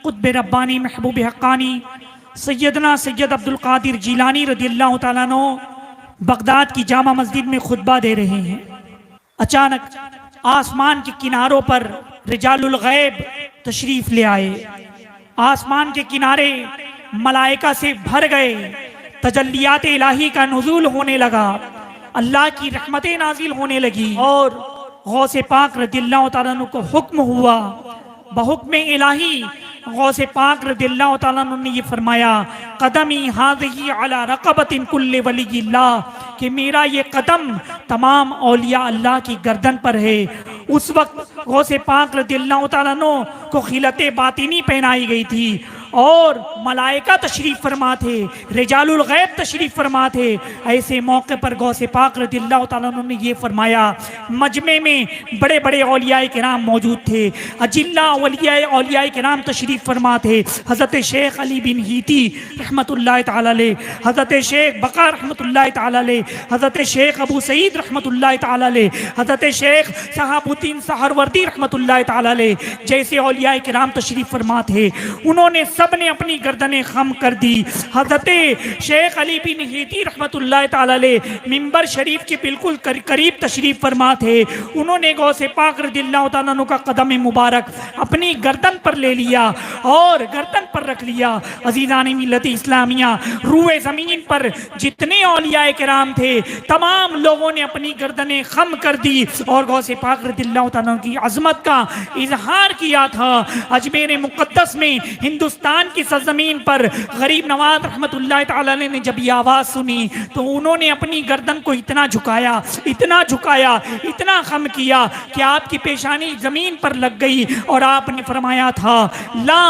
कुतुब रब्बानी महबूब हक्कानी सैयदना सैयद अब्दुल कादिर जीलानी रदियल्लाहु ताला अन्हु बगदाद की जामा मस्जिद में खुतबा दे रहे हैं। अचानक आसमान के किनारों पर रिजालुल गैब तशरीफ ले आए। आसमान के किनारे मलाइका से भर गए। तजल्लियात इलाही का नुज़ूल होने लगा, अल्लाह की रहमतें नाजिल होने लगी और गौसे पाक रदियल्लाहु ताला अन्हु को हुक्म हुआ, बहुक्म इलाही गौसे पाक रदियल्लाहु ताला अन्हु ने ये फरमाया, कदमी हाज़िही अला रक़बतिन कुल्ले वलिय्यिल्लाह, कि मेरा ये कदम तमाम औलिया अल्लाह की गर्दन पर है। उस वक्त गौसे पाक रदियल्लाहु ताला अन्हु को खिलते बातिनी पहनाई गई थी और मलाइका तशरीफ फरमा थे, रिजालुल गैब तशरीफ फरमा थे। ऐसे मौके पर गौसे पाक रदियल्लाहु ताला अन्हु ने ये फरमाया, मजमे में बड़े बड़े औलियाए किराम मौजूद थे, अजिल्ला औलियाए किराम तशरीफ फरमा थे। हज़रत शेख अली बिन हीती रहमतुल्लाहि ताला अलैह, हज़रत शेख बका रहमतुल्लाहि ताला अलैह, हज़रत शेख अबू सईद रहमतुल्लाहि ताला अलैह, हज़रत शेख सहाबुद्दीन सहरवर्दी रहमतुल्लाहि ताला अलैह जैसे औलियाए किराम तशरीफ फरमा थे। उन्होंने सबने अपनी गर्दनें खम कर दी। हज़रत शेख अली बिन हीती रहमतुल्लाहि ताला अलैह मिंबर शरीफ के बिल्कुल करीब तशरीफ फरमा थे। उन्होंने गौसे पाक रदियल्लाहु ताला अन्हु का कदम मुबारक अपनी गर्दन पर ले लिया और गर्दन पर रख लिया। अजीज़ान मिल्लत इस्लामिया, रूए ज़मीन पर जितने औलियाए किराम थे तमाम लोगों ने अपनी गर्दनें खम कर दी और गौसे पाक रदियल्लाहु ताला अन्हु की अज़मत का इजहार किया था। अजमेर मुक़द्दस में हिंदुस्तान की सरजमीन पर गरीब नवाज रहमतुल्लाहि ताला अलैह ने जब ये आवाज़ सुनी तो उन्होंने अपनी गर्दन को इतना झुकाया, इतना झुकाया, इतना खम किया कि आपकी पेशानी जमीन पर लग गई और आपने फरमाया था, ला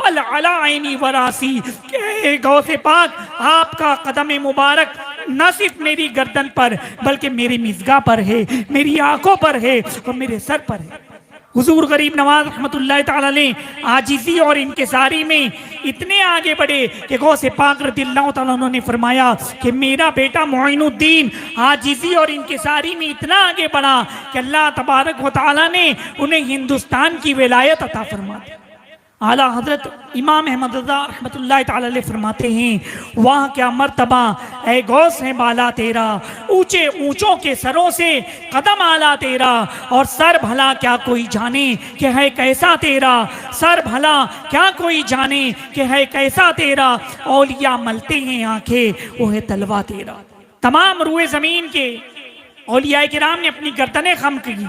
बल अला ऐनी वरासी, कि गौसे पाक आपका कदम मुबारक न सिर्फ मेरी गर्दन पर बल्कि मेरी मिज़गा पर है, मेरी आंखों पर है और मेरे सर पर है। हुजूर गरीब नवाज रहमतुल्लाहि ताला अलैह आजिज़ी और इनकिसारी में इतने आगे बढ़े कि गौसे पाक रदियल्लाहु ताला अन्हु ने फरमाया कि मेरा बेटा मोइनुद्दीन आजिज़ी और इनकिसारी में इतना आगे बढ़ा कि अल्लाह तबारक व तआला ने उन्हें हिंदुस्तान की विलायत अता फरमा दी। आला हजरत इमाम अहमद रज़ा रहमतुल्लाहि ताला अलैह फरमाते हैं, वाह क्या मर्तबा ऐ गौस है बाला तेरा, ऊंचे ऊंचों के सरों से कदम आला तेरा, और सर भला क्या कोई जाने कि है कैसा तेरा, सर भला क्या कोई जाने कि है कैसा तेरा, औलिया मलते हैं आंखें वो है तलवा तेरा। तमाम रूए ज़मीन के औलिया किराम ने अपनी गर्दनें खम की,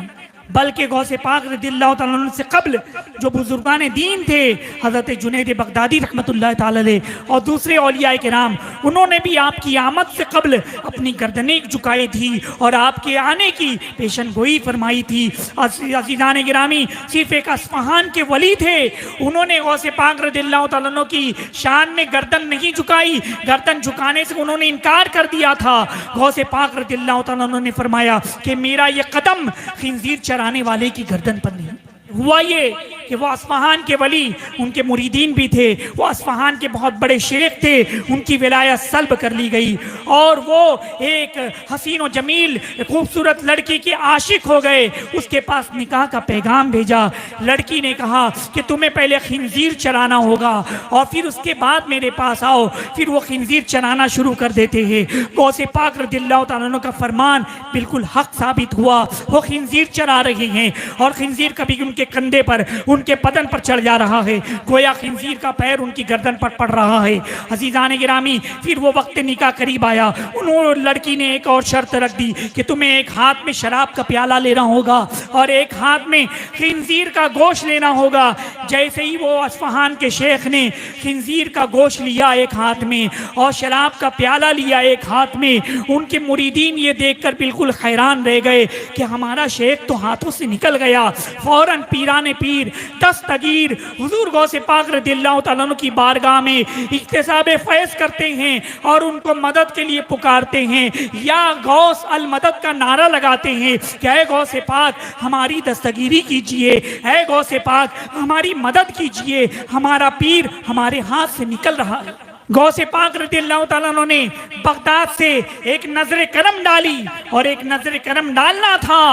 बल्कि गौसे पाक रदियल्लाहु ताला अन्हु से कबल जो बुजुर्गान दीन थे, हज़रत जुनैद बगदादी रहमतुल्लाहि ताला अलैह और दूसरे औलियाए किराम, उन्होंने भी आपकी आमद से कबल अपनी गर्दनें झुकाई थी और आपके आने की पेशन गोई फरमाई थी। अज़ीज़ान गिरामी, सिर्फ एक अस्फ़हान के वली थे, उन्होंने गौसे पाक रदियल्लाहु ताला अन्हु की शान में गर्दन नहीं झुकाई, गर्दन झुकाने से उन्होंने इनकार कर दिया था। गौसे पाक रदियल्लाहु ताला अन्हु ने फरमाया कि मेरा ये कदम खिंजीर चराने वाले की गर्दन पर नहीं। हुआ ये कि वो अस्फ़हान के वली, उनके मुरीदीन भी थे, वो अस्फ़हान के बहुत बड़े शेख थे, उनकी विलायत सल्ब कर ली गई और वो एक हसीन व जमील खूबसूरत लड़की के आशिक हो गए। उसके पास निकाह का पैगाम भेजा। लड़की ने कहा कि तुम्हें पहले खिंजीर चराना होगा और फिर उसके बाद मेरे पास आओ। फिर वो खिंजीर चराना शुरू कर देते हैं। गौसे पाक रदियल्लाहु ताला अन्हु का फरमान बिल्कुल हक साबित हुआ। वो खिंजीर चरा रहे हैं और खिंजीर कभी उनके कंधे पर, उनके बदन पर चढ़ जा रहा है, गोया खिंजीर का पैर उनकी गर्दन पर पड़ रहा है। अजीज़ान गिरामी, फिर वो वक्त निकाह करीब आया। उन्होंने, लड़की ने एक और शर्त रख दी कि तुम्हें एक हाथ में शराब का प्याला लेना होगा और एक हाथ में खिंजीर का गोश्त लेना होगा। जैसे ही वो अस्फ़हान के शेख ने खिंजीर का गोश्त लिया एक हाथ में और शराब का प्याला लिया एक हाथ में, उनके मुरीदीन ये देखकर बिल्कुल हैरान रह गए कि हमारा शेख तो हाथों से निकल गया। फौरन पीराने पीर दस्तगीर हुजूर गौसे पाक रदियल्लाहु ताला अन्हु की बारगाह में इख्तिसाबे फैज़ करते हैं और उनको मदद के लिए पुकारते हैं, या गौस अल मदद का नारा लगाते हैं कि ऐ गौसे पाक हमारी दस्तगीरी कीजिए, ऐ गौसे पाक हमारी मदद कीजिए, हमारा पीर हमारे हाथ से निकल रहा है। गौसे पाक रदियल्लाहु ताला अन्हु ने बगदाद से एक नजर करम डाली और एक नजर करम डालना था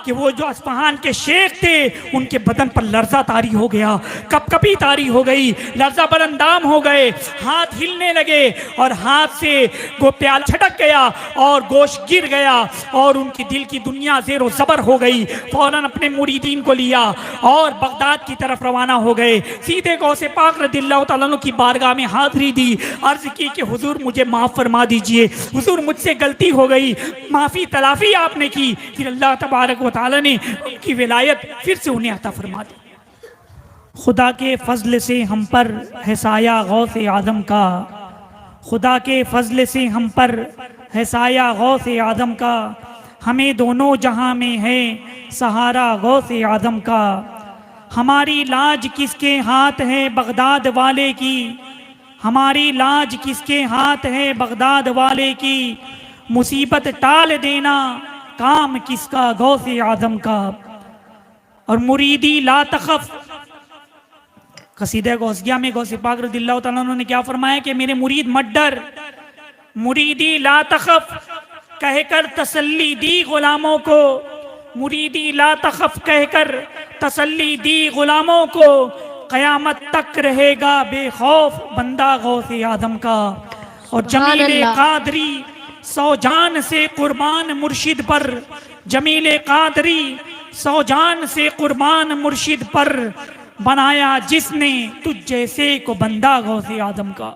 कि वो जो अस्फहान के शेख थे उनके बदन पर लर्जा तारी हो गया, कपकपी तारी हो गई, लर्जा बरंदाम हो गए, हाथ हिलने लगे और हाथ से वो प्याला छटक गया और गोश्त गिर गया और उनकी दिल की दुनिया ज़ेरो ज़बर हो गई। फौरन अपने मुरीदीन को लिया और बगदाद की तरफ रवाना हो गए। सीधे गौसे पाक रज़ियल्लाहु तआला अन्हु की बारगाह में हाज़िरी दी, अर्ज़ की कि हुजूर मुझे माफ़ फरमा दीजिए, हुजूर मुझसे गलती हो गई, माफ़ी तलाफ़ी आपने की। फिर अल्लाह तबारक व तआला ने उनकी विलायत फिर से उन्हें अता फरमा दी। खुदा के फजल से हम पर है साया गौसे आदम का, खुदा के फजल से हम पर है साया गौसे आदम का, हमें दोनों जहां में है सहारा गौसे आदम का। हमारी लाज किसके हाथ है बगदाद वाले की, हमारी लाज किसके हाथ है बगदाद वाले की, मुसीबत टाल देना काम किसका गौसे आदम का। और मुरीदी ला तखफ, कसीदा गौसिया में गौसे पाक रज़ियल्लाहु तआला अन्हु ने क्या फरमाया कि मेरे मुरीद मत डर, मुरीदी ला तखफ कहकर तसल्ली दी गुलामों को, मुरीदी ला तखफ कहकर तसल्ली दी गुलामों को, क़यामत तक रहेगा बेखौफ बंदा गौसे आदम का। और जमीले कादरी सौ जान से कुर्बान मुर्शिद पर, जमीले कादरी सौ जान से कुर्बान मुर्शिद पर, बनाया जिसने तुझ जैसे को बंदा गौसे आदम का।